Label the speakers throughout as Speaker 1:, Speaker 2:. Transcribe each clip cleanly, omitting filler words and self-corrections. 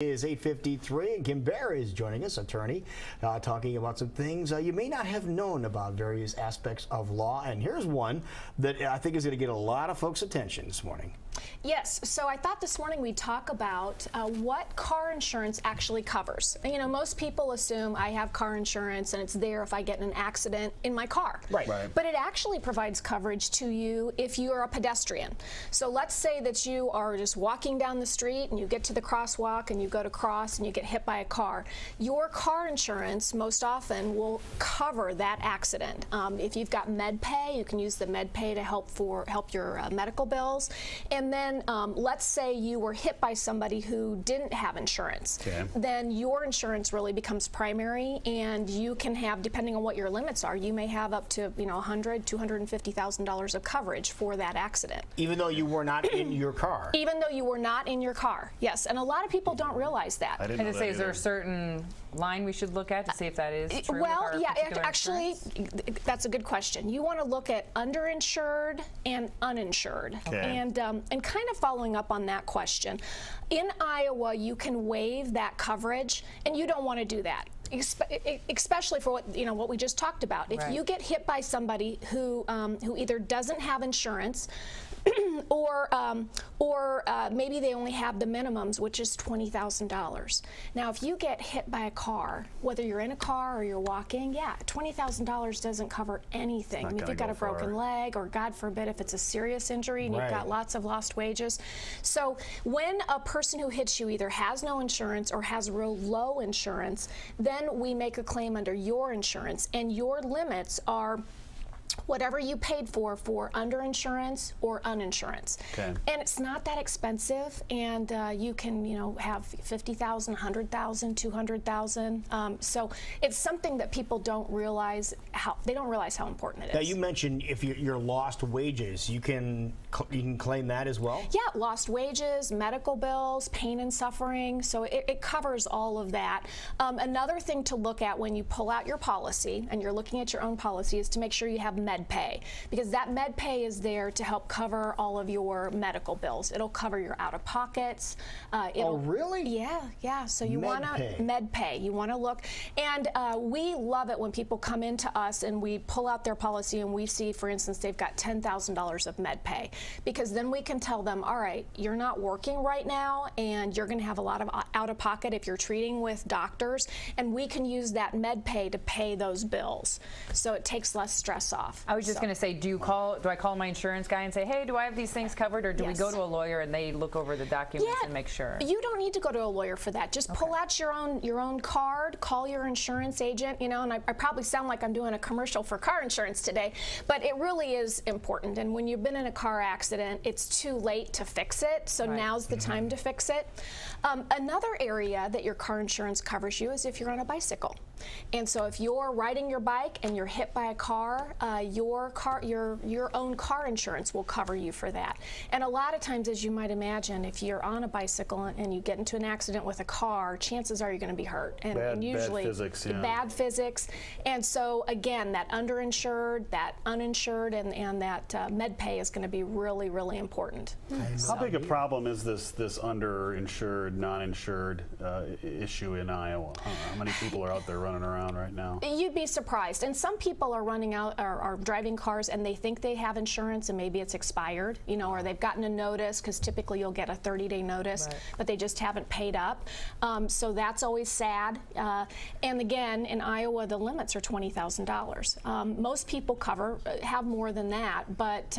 Speaker 1: Is 8:53 and Kim Baer is joining us, attorney, talking about some things you may not have known about various aspects of law. And here's one that I think is going to get a lot of folks' attention this morning.
Speaker 2: Yes, so I thought this morning we'd talk about what car insurance actually covers. You know, most people assume I have car insurance and it's there if I get in an accident in my car.
Speaker 1: Right.
Speaker 2: But it actually provides coverage to you if you are a pedestrian. So let's say that you are just walking down the street and you get to the crosswalk and you go to cross and you get hit by a car. Your car insurance most often will cover that accident. If you've got med pay, you can use the med pay to help your medical bills. And then let's say you were hit by somebody who didn't have insurance.
Speaker 3: Okay.
Speaker 2: Then your insurance really becomes primary, and you can have, depending on what your limits are, you may have up to $100,000, $250,000 of coverage for that accident.
Speaker 1: Even though you were not in your car.
Speaker 2: Even though you were not in your car, yes. And a lot of people don't realize that.
Speaker 3: I didn't know that
Speaker 4: Is there a certain line we should look at to see if that is true?
Speaker 2: Well, yeah, actually, that's a good question. You want to look at underinsured and uninsured.
Speaker 3: Okay.
Speaker 2: And kind of following up on that question, in Iowa, you can waive that coverage, and you don't want to do that. Especially for what we just talked about. If you get hit by somebody who either doesn't have insurance, or maybe they only have the minimums, which is $20,000. Now, if you get hit by a car, whether you're in a car or you're walking, yeah, $20,000 doesn't cover anything. I mean, if you've got a broken leg, or God forbid, if it's a serious injury and you've got lots of lost wages. So when a person who hits you either has no insurance or has real low insurance, then we make a claim under your insurance, and your limits are whatever you paid for underinsurance or uninsurance.
Speaker 3: Okay.
Speaker 2: And it's not that expensive, and you can have $50,000, $100,000, $200,000. So it's something that people don't realize how important it is.
Speaker 1: Now, you mentioned if your lost wages, you can claim that as well?
Speaker 2: Yeah, lost wages, medical bills, pain and suffering. So it covers all of that. Another thing to look at when you pull out your policy and you're looking at your own policy is to make sure you have med pay, because that med pay is there to help cover all of your medical bills. It'll cover your out-of-pockets.
Speaker 1: Oh, really?
Speaker 2: Yeah. So you want to med pay. You want to look, and we love it when people come into us and we pull out their policy and we see, for instance, they've got $10,000 of med pay, because then we can tell them, all right, you're not working right now, and you're going to have a lot of out-of-pocket if you're treating with doctors, and we can use that med pay to pay those bills, so it takes less stress off.
Speaker 4: I was just going to say, do I call my insurance guy and say, hey, do I have these things covered, or do we go to a lawyer and they look over the documents and make sure?
Speaker 2: You don't need to go to a lawyer for that. Just pull out your own card, call your insurance agent, and I probably sound like I'm doing a commercial for car insurance today, but it really is important. And when you've been in a car accident, it's too late to fix it, so now's the time to fix it. Another area that your car insurance covers you is if you're on a bicycle. And so if you're riding your bike and you're hit by a car, your own car insurance will cover you for that. And a lot of times, as you might imagine, if you're on a bicycle and you get into an accident with a car, chances are you're going to be hurt. And usually
Speaker 3: bad physics,
Speaker 2: bad physics. And so again, that underinsured, that uninsured, and that med pay is going to be really, really important.
Speaker 3: How big a problem is this underinsured, non-insured issue in Iowa? How many people are out there running around right now?
Speaker 2: You'd be surprised. And some people are running out or are driving cars and they think they have insurance and maybe it's expired, or they've gotten a notice, because typically you'll get a 30-day notice, but they just haven't paid up. So that's always sad. And again, in Iowa, the limits are $20,000. Most people have more than that, but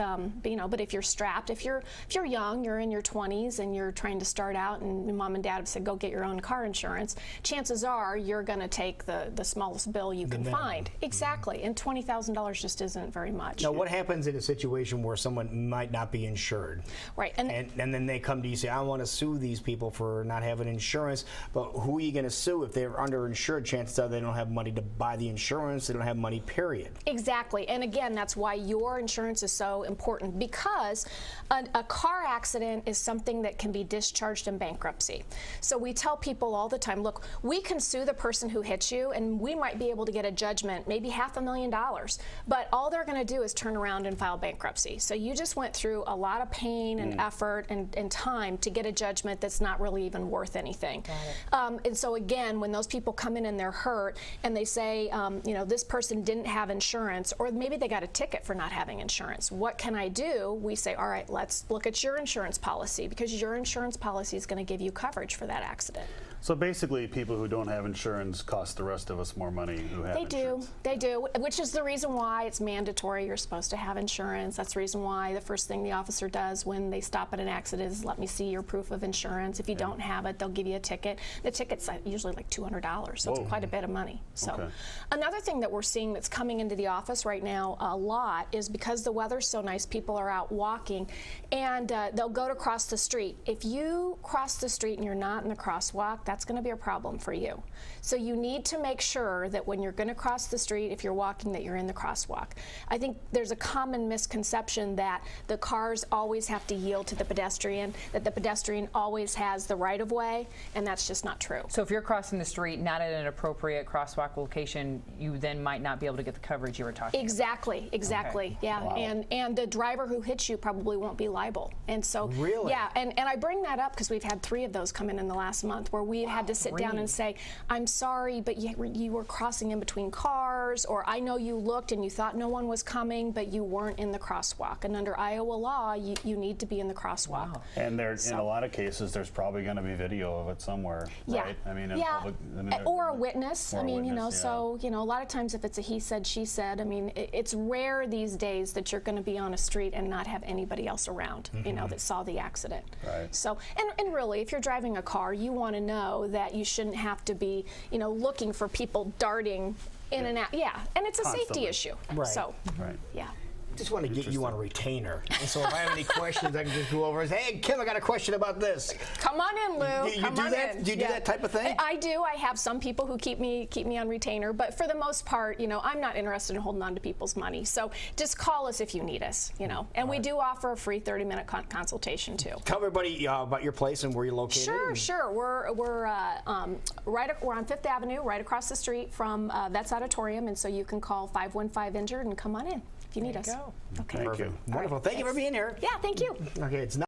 Speaker 2: but if you're strapped, if you're young, you're in your 20s and you're trying to start out, and mom and dad have said go get your own car insurance, chances are you're going to take the smallest bill you can find. Exactly. And $20,000 just isn't very much.
Speaker 1: Now, what happens in a situation where someone might not be insured? Right. And then they come to you and say, I want to sue these people for not having insurance, but who are you going to sue if they're underinsured? Chances are they don't have money to buy the insurance. They don't have money, period.
Speaker 2: Exactly. And again, that's why your insurance is so important, because a car accident is something that can be discharged in bankruptcy. So we tell people all the time, look, we can sue the person who hit you, you, and we might be able to get a judgment, maybe $500,000, but all they're going to do is turn around and file bankruptcy. So you just went through a lot of pain and effort and time to get a judgment that's not really even worth anything. And so again, when those people come in and they're hurt and they say, you know, this person didn't have insurance, or maybe they got a ticket for not having insurance, what can I do? We say, all right, let's look at your insurance policy, because your insurance policy is going to give you coverage for that accident.
Speaker 3: So basically, people who don't have insurance cost the rest of us more money who have insurance.
Speaker 2: They do, which is the reason why it's mandatory. You're supposed to have insurance. That's the reason why the first thing the officer does when they stop at an accident is let me see your proof of insurance. If you don't have it, they'll give you a ticket. The ticket's usually like $200, so it's quite a bit of money. So another thing that we're seeing that's coming into the office right now a lot is because the weather's so nice, people are out walking, and they'll go to cross the street. If you cross the street and you're not in the crosswalk, that's going to be a problem for you. So you need to make sure that when you're going to cross the street, if you're walking, that you're in the crosswalk. I think there's a common misconception that the cars always have to yield to the pedestrian, that the pedestrian always has the right of way, and that's just not true.
Speaker 4: So if you're crossing the street not at an appropriate crosswalk location, you then might not be able to get the coverage you were talking about.
Speaker 2: Exactly. Yeah.
Speaker 3: Wow.
Speaker 2: And the driver who hits you probably won't be liable. And so
Speaker 1: Really?
Speaker 2: yeah, and I bring that up because we've had 3 of those come in the last month where we had to sit down and say, I'm sorry, but you were crossing in between cars, or I know you looked and you thought no one was coming, but you weren't in the crosswalk. And under Iowa law, you need to be in the crosswalk.
Speaker 4: Wow.
Speaker 3: And in a lot of cases, there's probably going to be video of it somewhere, right? I mean, in public,
Speaker 2: or a witness.
Speaker 3: Or
Speaker 2: I mean, you know,
Speaker 3: witness,
Speaker 2: so, you know, a lot of times if it's a he said, she said, I mean, it's rare these days that you're going to be on a street and not have anybody else around, you know, that saw the accident.
Speaker 3: Right.
Speaker 2: So, and really, if you're driving a car, you want to know that you shouldn't have to be, you know, looking for people darting in and out. Yeah, and it's a safety issue.
Speaker 1: Right.
Speaker 2: So, yeah.
Speaker 1: Just want to get you on a retainer. And so if I have any questions, I can just go over and say, hey, Kim, I got a question about this.
Speaker 2: Come on in, Lou.
Speaker 1: You do that? Do you do that type of thing?
Speaker 2: I do. I have some people who keep me on retainer, but for the most part, you know, I'm not interested in holding on to people's money. So just call us if you need us, you know. And we do offer a free 30-minute consultation too.
Speaker 1: Tell everybody about your place and where you're located.
Speaker 2: Sure. We're on Fifth Avenue, right across the street from Vets Auditorium, and so you can call 515-INJURED and come on in if you need us.
Speaker 4: Go.
Speaker 2: Okay.
Speaker 1: Perfect. Wonderful. Thank you for being here.
Speaker 2: Yeah, thank you.
Speaker 1: Okay, it's